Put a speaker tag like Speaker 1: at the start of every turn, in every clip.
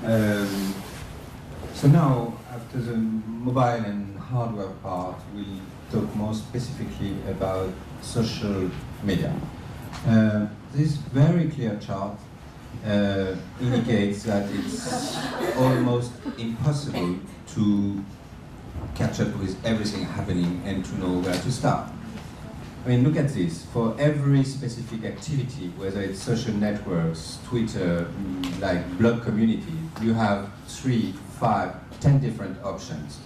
Speaker 1: Um, so now, after the mobile and hardware part, we'll talk more specifically about social media. This very clear chart indicates that it's almost impossible to catch up with everything happening and to know where to start. I mean, look at this. For every specific activity, whether it's social networks, Twitter, like blog community, you have 3, 5, 10 different options.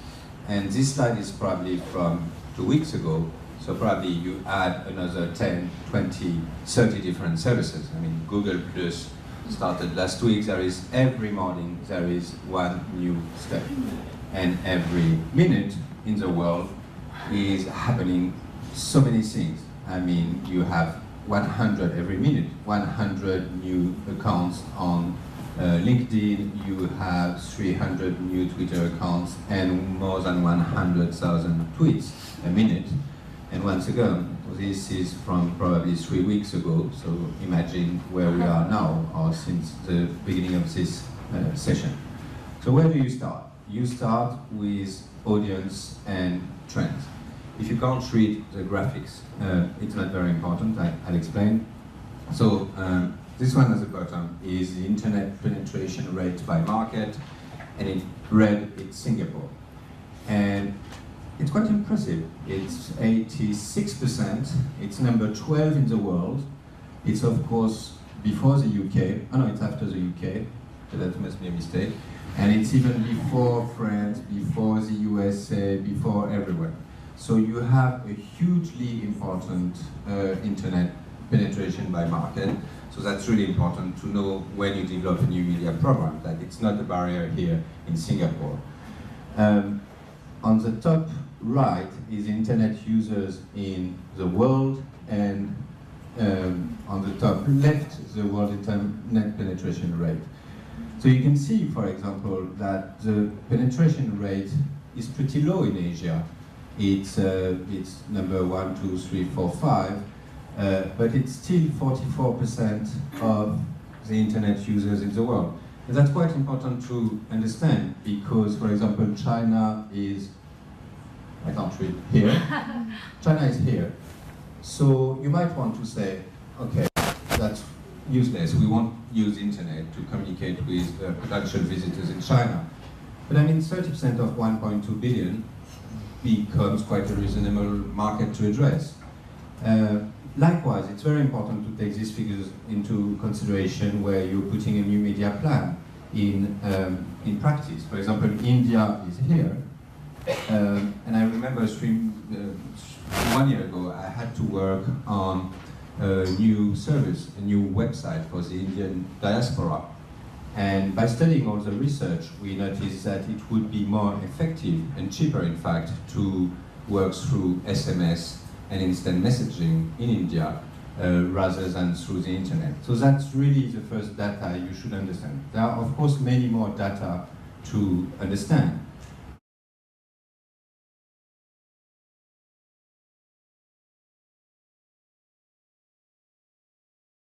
Speaker 1: And this slide is probably from 2 weeks ago, so probably you add another 10, 20, 30 different services. I mean, Google Plus started last week. There is every morning, there is one new step. And every minute in the world is happening so many things. I mean, you have 100 every minute, 100 new accounts on LinkedIn, you have 300 new Twitter accounts, and more than 100,000 tweets a minute. And once again, this is from probably 3 weeks ago, so imagine where we are now, or since the beginning of this session. So where do you start? You start with audience and trends. If you can't read the graphics, it's not very important, I'll explain. So this one at the bottom is the internet penetration rate by market, and in red it's Singapore. And it's quite impressive. It's 86%, it's number 12 in the world. It's of course before the UK, oh no, it's after the UK, so that must be a mistake. And it's even before France, before the USA, before everywhere. So you have a hugely important internet penetration by market. So that's really important to know when you develop a new media program, that it's not a barrier here in Singapore. On the top right is internet users in the world, and on the top left, the world internet penetration rate. So you can see, for example, that the penetration rate is pretty low in Asia. It's number 1, 2, 3, 4, 5, but it's still 44% of the internet users in the world. And that's quite important to understand because, for example, China is, I can't read, here. China is here. So you might want to say, okay, that's useless. We won't use internet to communicate with potential visitors in China. But I mean, 30% of 1.2 billion becomes quite a reasonable market to address. Likewise, it's very important to take these figures into consideration where you're putting a new media plan in practice. For example, India is here, and I remember 1 year ago I had to work on a new service, a new website for the Indian diaspora. And by studying all the research, we noticed that it would be more effective and cheaper, in fact, to work through SMS and instant messaging in India rather than through the internet. So that's really the first data you should understand. There are, of course, many more data to understand.